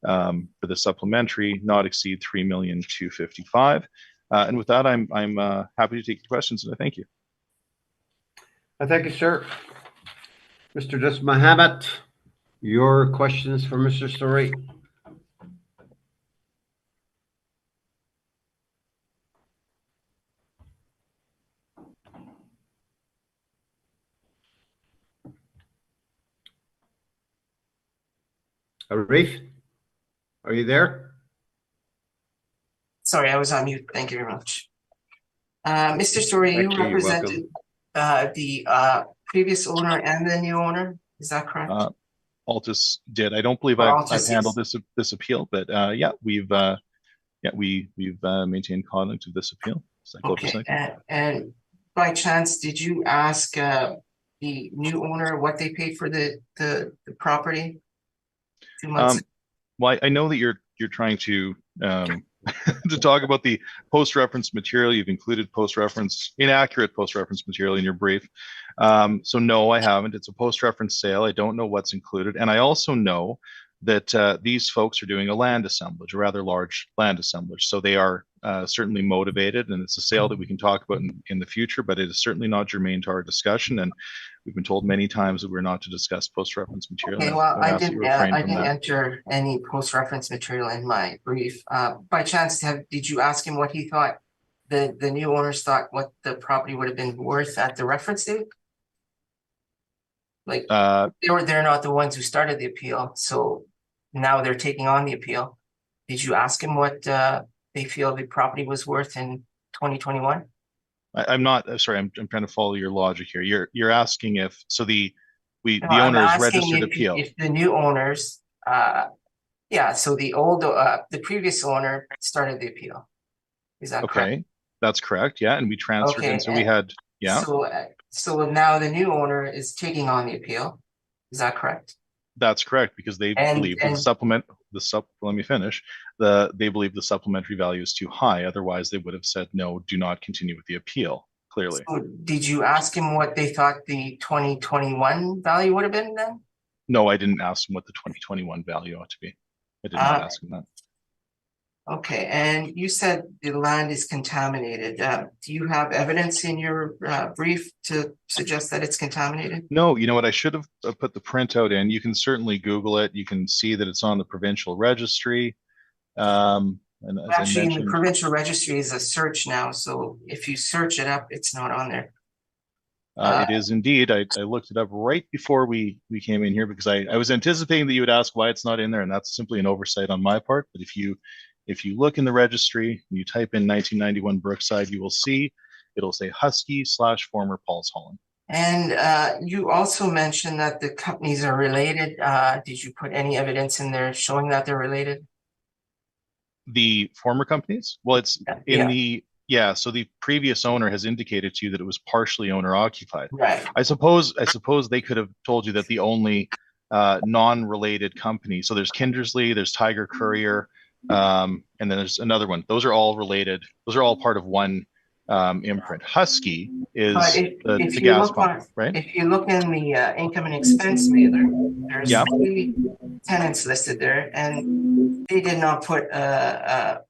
for the supplementary not exceed $3,255,000. And with that, I'm happy to take your questions, and I thank you. Thank you, sir. Mr. Dismahabat, your questions for Mr. Story. Arif, are you there? Sorry, I was on mute. Thank you very much. Mr. Story, you represented the previous owner and the new owner. Is that correct? Altus did. I don't believe I've handled this appeal, but yeah, we've maintained conduct of this appeal. Okay. And by chance, did you ask the the new owner what they paid for the property 2 months? Well, I know that you're trying to to talk about the post-reference material. You've included inaccurate post-reference material in your brief. So no, I haven't. It's a post-reference sale. I don't know what's included. And I also know that these folks are doing a land assemblage, a rather large land assemblage. So they are certainly motivated, and it's a sale that we can talk about in the future, but it is certainly not germane to our discussion. And we've been told many times that we're not to discuss post-reference material. Okay, well, I didn't that. enter any post-reference material in my brief. By chance, did you ask him what he thought the new owners thought what the property would have been worth at the reference date? Like they're not the ones who started the appeal, so now they're taking on the appeal. Did you ask him what they feel the property was worth in 2021? I'm not sorry. I'm trying to follow your logic here. You're asking if the I'm owners asking registered appeal. If the new owners, yeah. So the previous owner started the appeal. Is that correct? Okay, that's correct. Yeah, and we transferred, Okay, and so we had So now the new owner is taking on the appeal. Is that correct? That's correct, because they believe let me finish. They believe the supplementary value is too high. Otherwise, they would have said no, do not continue with the appeal. Clearly. So did you ask him what they thought the 2021 value would have been then? No, I didn't ask him what the 2021 value ought to be. I did not ask him that. Okay, and you said the land is contaminated. Do you have evidence in your brief to suggest that it's contaminated? No, you know what? I should have put the printout in. You can certainly Google it. You can see that it's on the provincial registry. And as actually, in the provincial registry is a search now. So if you search it up, it's not on there. It is indeed. I looked it up right before we came in here because I was anticipating that you would ask why it's not in there, and that's simply an oversight on my part. But if you look in the registry and you type in 1991 Brookside, you will see it'll say Husky / former Paul's Holland. And you also mentioned that the companies are related. Did you put any evidence in there showing that they're related? The former companies? Well, it's so the previous owner has indicated to you that it was partially owner occupied. Right. I suppose they could have told you that the only non-related company. So there's Kindersley, there's Tiger Courier, and then there's another one. Those are all related. Those are all part of one imprint. Husky is the gas pump, right? If you look in the income and expense mailer, there's 3 tenants listed there, and they did not put a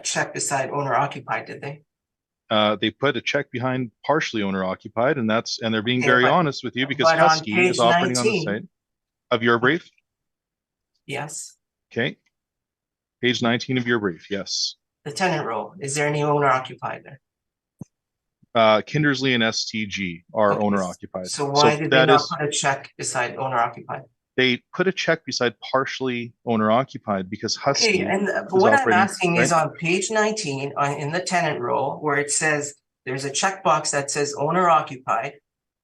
check beside owner occupied, did they? They put a check behind partially owner occupied, and they're being very honest with you because Husky is operating on the site of your brief. Yes. Okay. Page 19 of your brief. Yes. The tenant roll. Is there any owner occupied there? Kindersley and STG are owner occupied. So why did they not put a check beside owner occupied? They put a check beside partially owner occupied because Husky. Okay, and what I'm asking is on page 19 in the tenant roll where it says there's a checkbox that says owner occupied.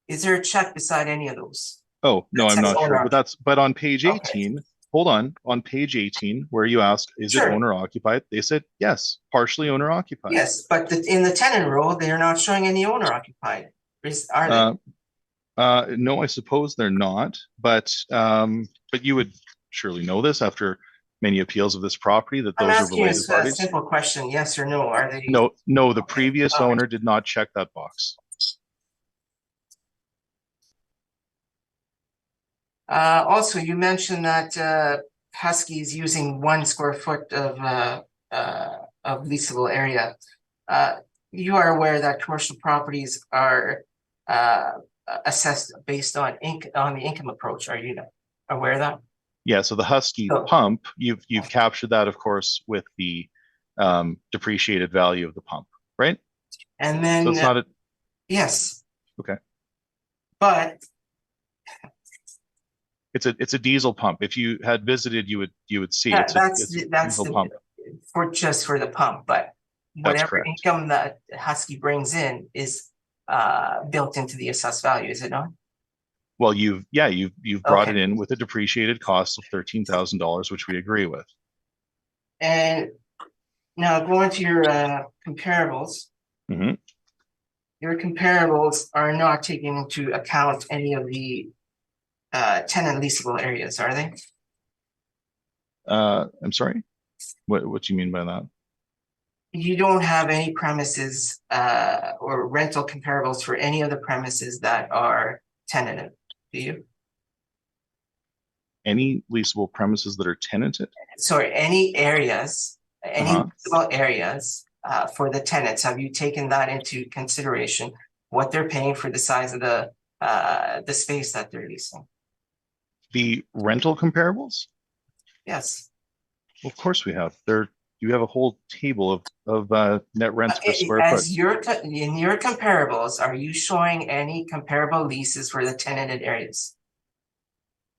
Is there a check beside any of those? Oh no, I'm not sure. But on page 18, hold on page 18 where you ask, is it owner occupied? They said yes, partially owner occupied. Yes, but in the tenant roll, they're not showing any owner occupied. Are they? No, I suppose they're not, but you would surely know this after many appeals of this property that those are related parties. A simple question, yes or no? Are they? No, the previous owner did not check that box. Also, you mentioned that Husky is using 1 square foot of leasable area. You are aware that commercial properties are assessed based on the income approach. Are you aware of that? Yeah. So the Husky pump, you've captured that, of course, with the depreciated value of the pump, right? And then so it's not yes. Okay. But it's a diesel pump. If you had visited, you would see that's a diesel pump just for the pump, but whatever income that Husky brings in is built into the assessed value, is it not? Well, you've brought it in with a depreciated cost of $13,000, which we agree with. And now going to your comparables, your comparables are not taking into account any of the tenant leasable areas, are they? I'm sorry, what do you mean by that? You don't have any premises or rental comparables for any of the premises that are tenanted, do you? Any leasable premises that are tenanted? Sorry, any areas, any leasable areas for the tenants, have you taken that into consideration? What they're paying for the size of the space that they're leasing? The rental comparables? Yes. Well, of course we have. You have a whole table of net rents per square foot. In your comparables, are you showing any comparable leases for the tenanted areas?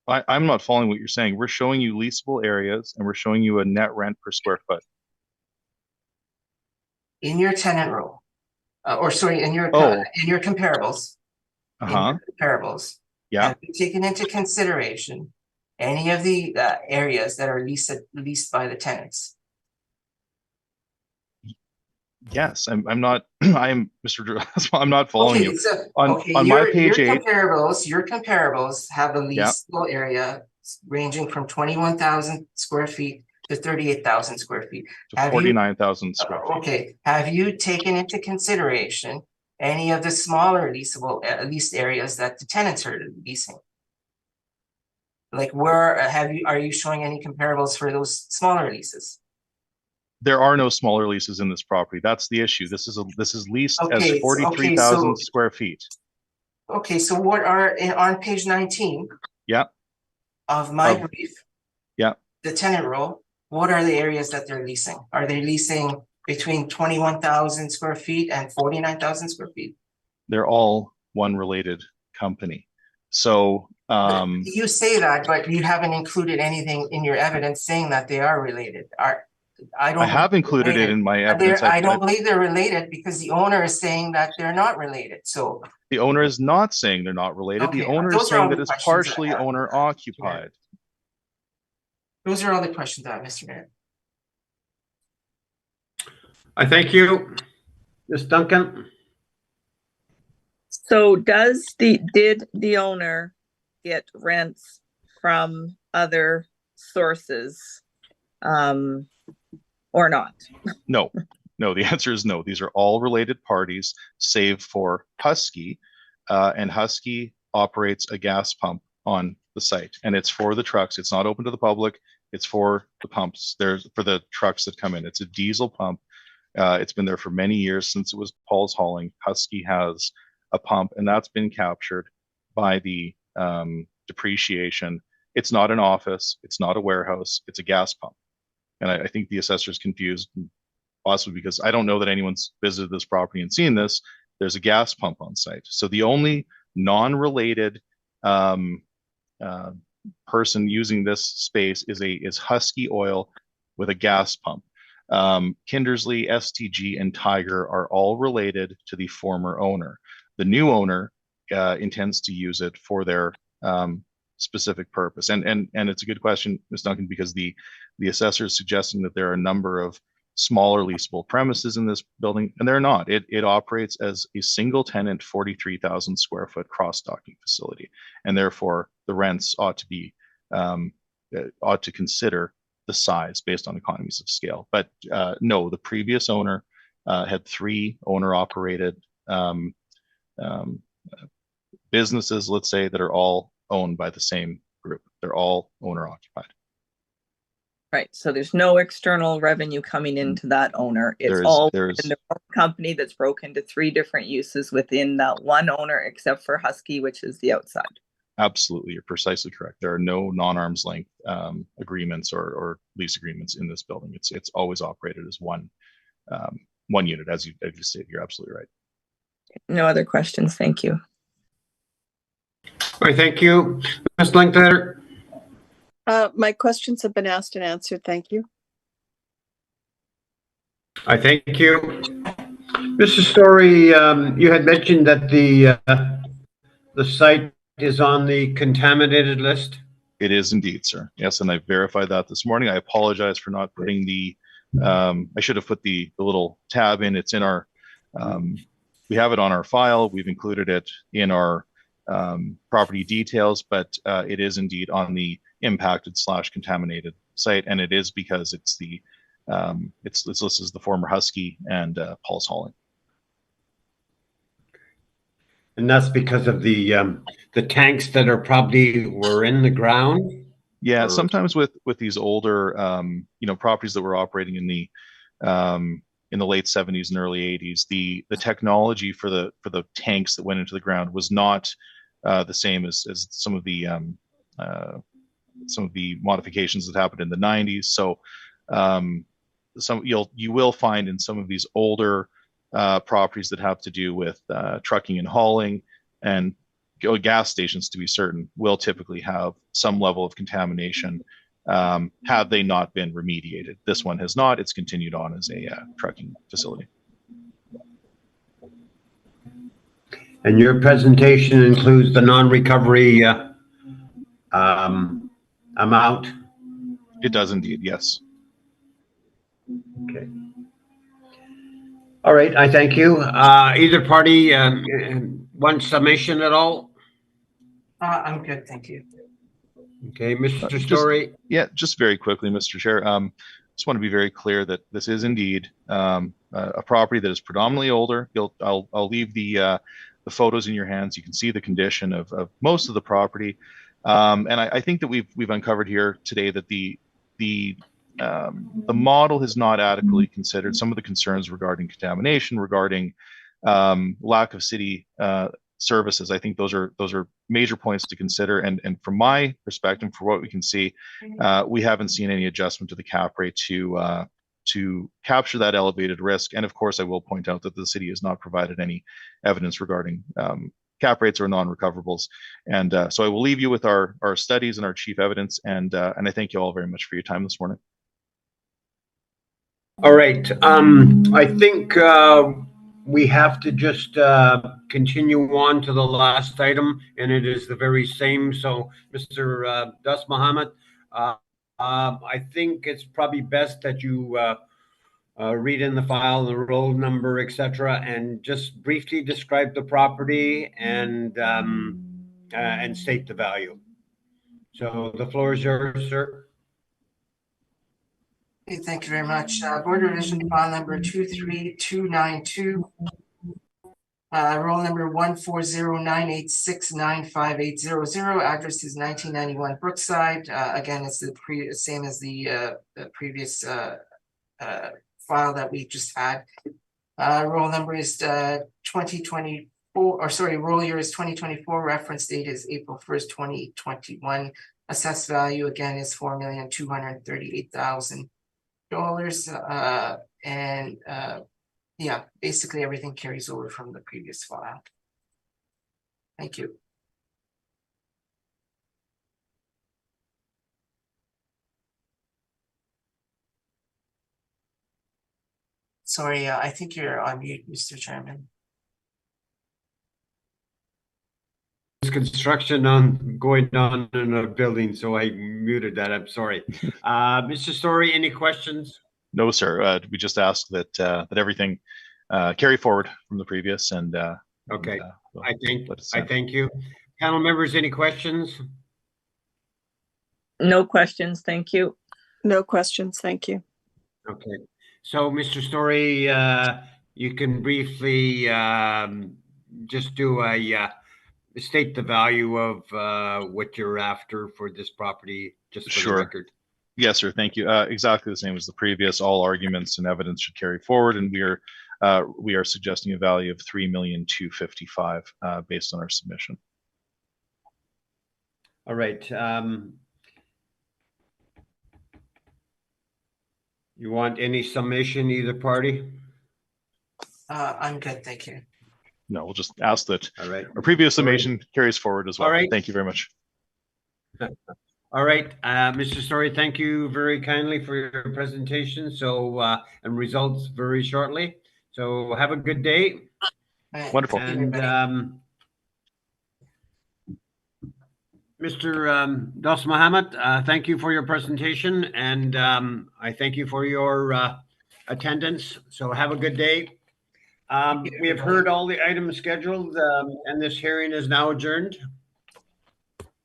I'm not following what you're saying. We're showing you leasable areas and we're showing you a net rent per square foot. In your tenant roll, or sorry, in your comparables. In your comparables. Yeah. Have you taken into consideration any of the areas that are leased by the tenants? Yes, I'm not. I'm Mr. Drew. I'm not following you. So, On my page 8, your comparables have a leasable area ranging from 21,000 square feet to 38,000 square feet. to 49,000 square feet. Okay, have you taken into consideration any of the smaller leasable leased areas that the tenants are leasing? Like where are you showing any comparables for those smaller leases? There are no smaller leases in this property. That's the issue. This is leased as 43,000 square feet. Okay, so what are on page 19? Yeah. Of my brief. Yeah. The tenant roll. What are the areas that they're leasing? Are they leasing between 21,000 square feet and 49,000 square feet? They're all one related company. So you say that, but you haven't included anything in your evidence saying that they are related. I have included it in my evidence. I don't believe they're related because the owner is saying that they're not related. So the owner is not saying they're not related. Okay, the owner is saying that it's partially owner occupied. Those are all the questions I have, Mr. Mayor. I thank you. Ms. Duncan? So did the owner get rents from other sources or not? No, the answer is no. These are all related parties, save for Husky. And Husky operates a gas pump on the site, and it's for the trucks. It's not open to the public. It's for the pumps. There's for the trucks that come in. It's a diesel pump. It's been there for many years since it was Paul's Hauling. Husky has a pump, and that's been captured by the depreciation. It's not an office. It's not a warehouse. It's a gas pump. And I think the assessor is confused, possibly because I don't know that anyone's visited this property and seen this. There's a gas pump on site. So the only non-related person using this space is Husky Oil with a gas pump. Kindersley, STG, and Tiger are all related to the former owner. The new owner intends to use it for their specific purpose. And it's a good question, Ms. Duncan, because the assessor is suggesting that there are a number of smaller leasable premises in this building, and they're not. It operates as a single tenant 43,000 square foot cross-docking facility, and therefore the rents ought to consider the size based on economies of scale. But no, the previous owner had 3 owner-operated businesses, let's say, that are all owned by the same group. They're all owner-occupied. Right. So there's no external revenue coming into that owner. It's all in the company that's broken into 3 different uses within that one owner, except for Husky, which is the outside. Absolutely. You're precisely correct. There are no non-arm's length agreements or lease agreements in this building. It's always operated as one unit, as you stated. You're absolutely right. No other questions. Thank you. All right, thank you. Ms. Linkletter? My questions have been asked and answered. Thank you. I thank you. Mr. Story, you had mentioned that the site is on the contaminated list. It is indeed, sir. Yes, and I verified that this morning. I apologize for not putting I should have put the little tab in. It's in our we have it on our file. We've included it in our property details, but it is indeed on the impacted / contaminated site, and it is because it's the it's listed as the former Husky and Pulse Hauling. And that's because of the tanks that are probably were in the ground. Yeah, or... sometimes with these older properties that were operating in the late 70s and early 80s, the technology for the tanks that went into the ground was not the same as some of the modifications that happened in the 90s. So you will find in some of these older properties that have to do with trucking and hauling, and gas stations, to be certain, will typically have some level of contamination have they not been remediated. This one has not. It's continued on as a trucking facility. And your presentation includes the non-recovery amount? It does indeed, yes. Okay. All right, I thank you. Either party one summation at all? I'm good, thank you. Okay, Mr. Story. Just very quickly, Mr. Chair. Just want to be very clear that this is indeed a property that is predominantly older. I'll leave the photos in your hands. You can see the condition of most of the property, and I think that we've uncovered here today that the model has not adequately considered some of the concerns regarding contamination, regarding lack of city services. I think those are major points to consider. And from my perspective, for what we can see, we haven't seen any adjustment to the cap rate to capture that elevated risk. And of course, I will point out that the city has not provided any evidence regarding cap rates or non-recoverables. And so I will leave you with our studies and our chief evidence. And I thank you all very much for your time this morning. All right. I think we have to just continue on to the last item, and it is the very same. So, Mr. Das Mohammed, I think it's probably best that you read in the file the roll number, etc., and just briefly describe the property and state the value. So the floor is yours, sir. Okay, thank you very much. Board revision file number 23292. Roll number 14098695800. Address is 1991 Brookside. Again, it's the same as the previous file that we just had. Roll number is 2024, or sorry, roll year is 2024. Reference date is April 1st, 2021. Assessed value again is $4,238,000. Yeah, basically everything carries over from the previous file. Thank you. Sorry, I think you're on mute, Mr. Chairman. There's construction going on in a building, so I muted that. I'm sorry. Mr. Story, any questions? No, sir. We just asked that everything carry forward from the previous, and okay. And, I thank you. Panel members, any questions? No questions, thank you. No questions, thank you. Okay. So, Mr. Story, you can briefly just do state the value of what you're after for this property, just for the record. Yes, sir. Thank you. Exactly the same as the previous. All arguments and evidence should carry forward, and we are suggesting a value of $3,255,000 based on our submission. All right. You want any summation, either party? I'm good, thank you. No, we'll just ask that all right. Our previous summation carries forward as well. All right. Thank you very much. All right, Mr. Story, thank you very kindly for your presentation. So, and results very shortly. So have a good day. Wonderful. And Mr. Das Mohammed, thank you for your presentation, and I thank you for your attendance. So have a good day. We have heard all the items scheduled, and this hearing is now adjourned.